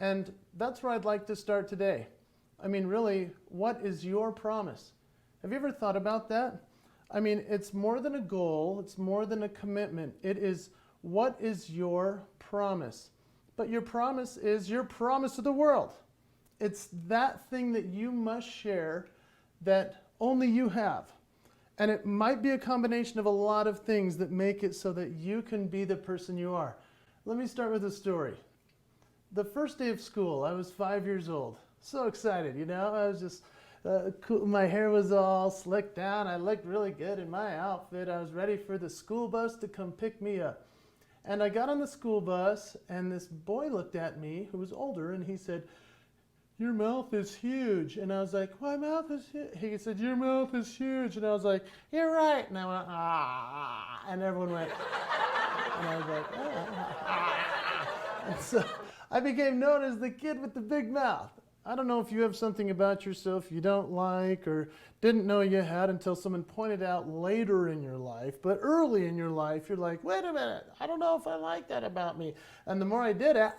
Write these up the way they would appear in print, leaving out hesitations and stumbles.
And that's where I'd like to start today. I mean, really, what is your promise? Have you ever thought about that? I mean, it's more than a goal, it's more than a commitment. It is, what is your promise? But your promise is your promise to the world. It's that thing that you must share that only you have. And it might be a combination of a lot of things that make it so that you can be the person you are. Let me start with a story. The first day of school, I was 5 years old. So excited, you know, I was just, cool. My hair was all slicked down. I looked really good in my outfit. I was ready for the school bus to come pick me up. And I got on the school bus, and this boy looked at me who was older, and he said, "Your mouth is huge." And I was like, "My mouth is huge." He said, "Your mouth is huge." And I was like, "You're right." And I went, "Ah." And everyone went, and I was like, "Ah." And so I became known as the kid with the big mouth. I don't know if you have something about yourself you don't like or didn't know you had until someone pointed out later in your life. But early in your life, you're like, "Wait a minute, I don't know if I like that about me." And the more I did it,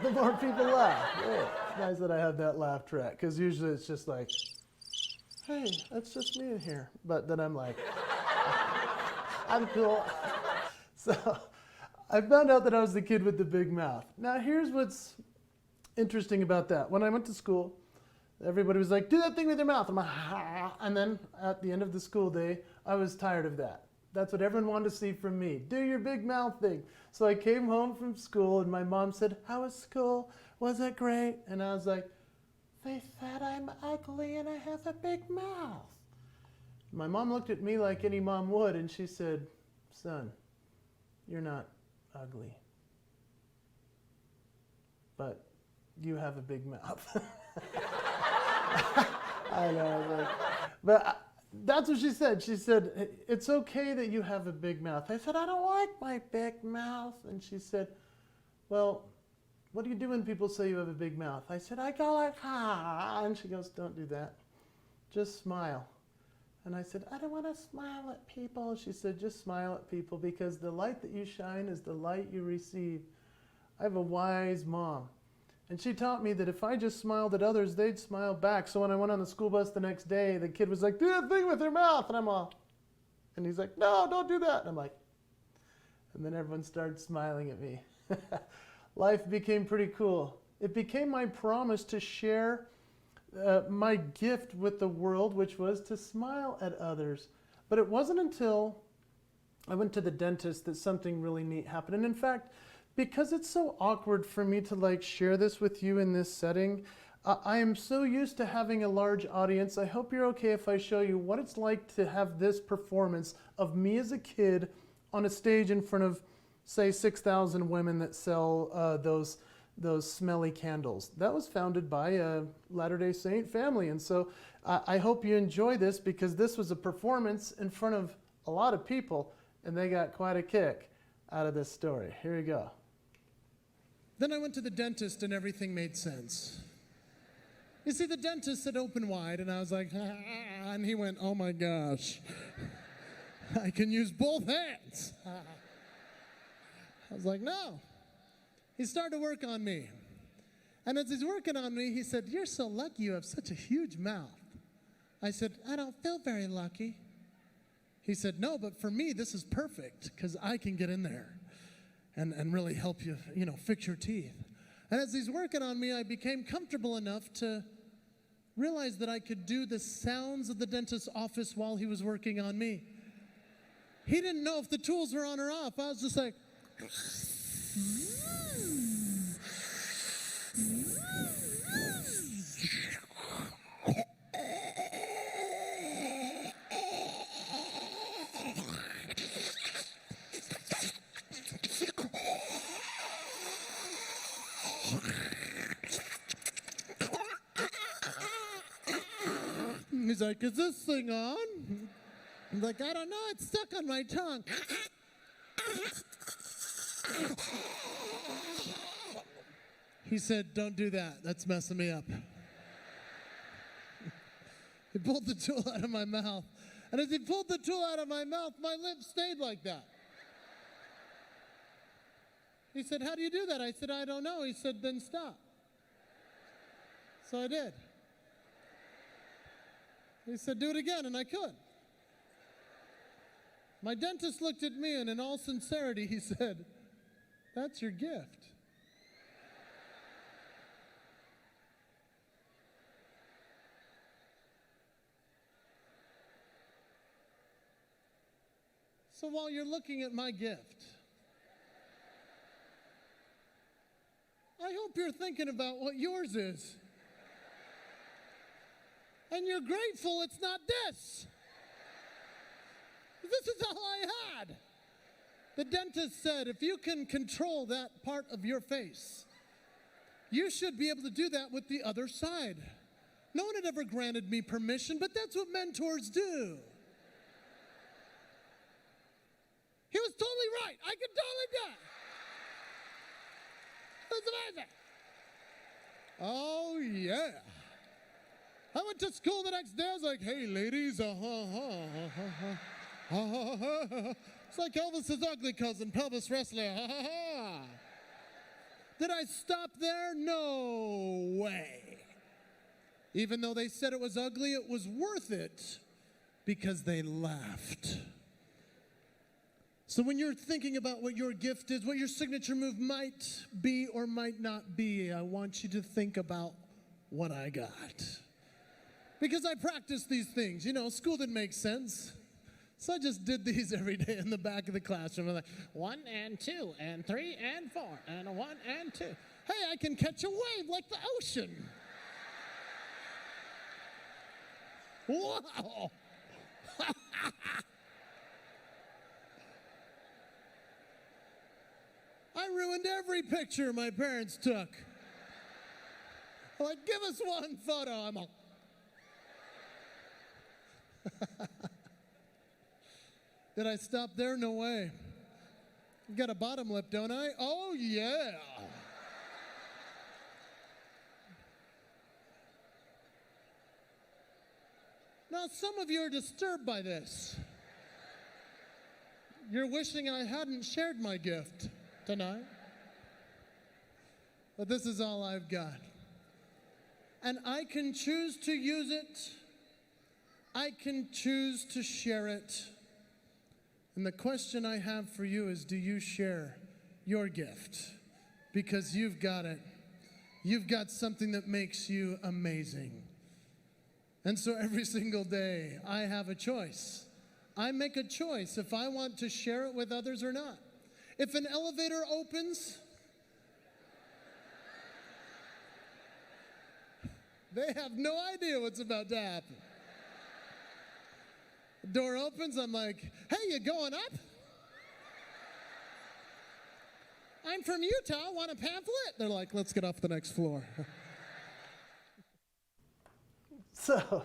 the more people laugh. Yeah, it's nice that I have that laugh track, because usually it's just like, "Hey, that's just me in here." But then I'm like, I'm cool. So I found out that I was the kid with the big mouth. Now here's what's interesting about that. When I went to school, everybody was like, "Do that thing with your mouth." I'm like, "Ah." And then at the end of the school day, I was tired of that. That's what everyone wanted to see from me. Do your big mouth thing. So I came home from school and my mom said, "How was school? Was it great?" And I was like, "They said I'm ugly and I have a big mouth." My mom looked at me like any mom would and she said, "Son, you're not ugly, but you have a big mouth." I know, but that's what she said. She said, "It's okay that you have a big mouth." I said, "I don't like my big mouth." And she said, "Well, what do you do when people say you have a big mouth?" I said, "I go like, ah." And she goes, "Don't do that. Just smile." And I said, "I don't want to smile at people." She said, "Just smile at people because the light that you shine is the light you receive." I have a wise mom. And she taught me that if I just smiled at others, they'd smile back. So when I went on the school bus the next day, the kid was like, "Do that thing with your mouth." And I'm all, and he's like, "No, don't do that." And I'm like, and then everyone started smiling at me. Life became pretty cool. It became my promise to share my gift with the world, which was to smile at others. But it wasn't until I went to the dentist that something really neat happened. And in fact, because it's so awkward for me to like share this with you in this setting, I am so used to having a large audience. I hope you're okay if I show you what it's like to have this performance of me as a kid on a stage in front of, say, 6,000 women that sell those smelly candles. That was founded by a Latter-day Saint family. And so I hope you enjoy this, because this was a performance in front of a lot of people, and they got quite a kick out of this story. Here we go. Then I went to the dentist and everything made sense. You see, the dentist said open wide, and I was like, ah, and he went, "Oh my gosh, I can use both hands." I was like, "No." He started to work on me. And as he's working on me, he said, "You're so lucky you have such a huge mouth." I said, "I don't feel very lucky." He said, "No, but for me, this is perfect because I can get in there and really help you, fix your teeth." And as he's working on me, I became comfortable enough to realize that I could do the sounds of the dentist's office while he was working on me. He didn't know if the tools were on or off. I was just like, he's like, "Is this thing on?" I'm like, "I don't know, it's stuck on my tongue." He said, "Don't do that, that's messing me up." He pulled the tool out of my mouth. And as he pulled the tool out of my mouth, my lips stayed like that. He said, how do you do that? I said, I don't know. He said, then stop. So I did. He said, do it again, and I could. My dentist looked at me, and in all sincerity, he said, that's your gift. So while you're looking at my gift, I hope you're thinking about what yours is. And you're grateful it's not this. This is all I had. The dentist said, if you can control that part of your face, you should be able to do that with the other side. No one had ever granted me permission, but that's what mentors do. He was totally right. I could totally do it. It was amazing. Oh, yeah. I went to school the next day. I was like, hey, ladies. It's like Elvis's ugly cousin, pelvis wrestler. Did I stop there? No way. Even though they said it was ugly, it was worth it because they laughed. So when you're thinking about what your gift is, what your signature move might be or might not be, I want you to think about what I got. Because I practiced these things. You know, school didn't make sense. So I just did these every day in the back of the classroom. I'm like, 1 and 2 and 3 and 4 and a 1 and 2. Hey, I can catch a wave like the ocean. Wow. I ruined every picture my parents took. Like, give us one photo. I'm all. Did I stop there? No way. Got a bottom lip, don't I? Oh, yeah. Now, some of you are disturbed by this. You're wishing I hadn't shared my gift tonight. But this is all I've got. And I can choose to use it. I can choose to share it. And the question I have for you is, do you share your gift? Because you've got it. You've got something that makes you amazing. And so every single day, I have a choice. I make a choice if I want to share it with others or not. If an elevator opens, they have no idea what's about to happen. The door opens, I'm like, hey, you going up? I'm from Utah, want a pamphlet? They're like, let's get off the next floor. So,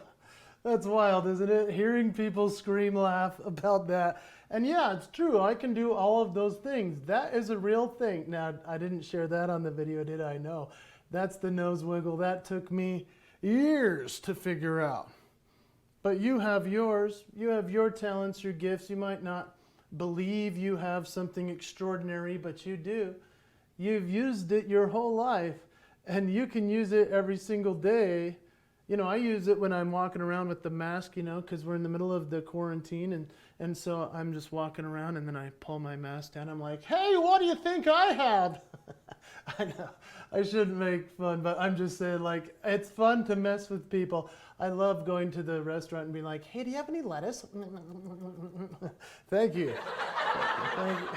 that's wild, isn't it? Hearing people scream, laugh about that. And yeah, it's true, I can do all of those things. That is a real thing. Now, I didn't share that on the video, did I? No. That's the nose wiggle. That took me years to figure out. But you have yours. You have your talents, your gifts. You might not believe you have something extraordinary, but you do. You've used it your whole life, and you can use it every single day. You know, I use it when I'm walking around with the mask, you know, because we're in the middle of the quarantine, and so I'm just walking around, and then I pull my mask down. I'm like, hey, what do you think I have? I know, I shouldn't make fun, but I'm just saying, like, it's fun to mess with people. I love going to the restaurant and being like, hey, do you have any lettuce? Thank you. Thank you.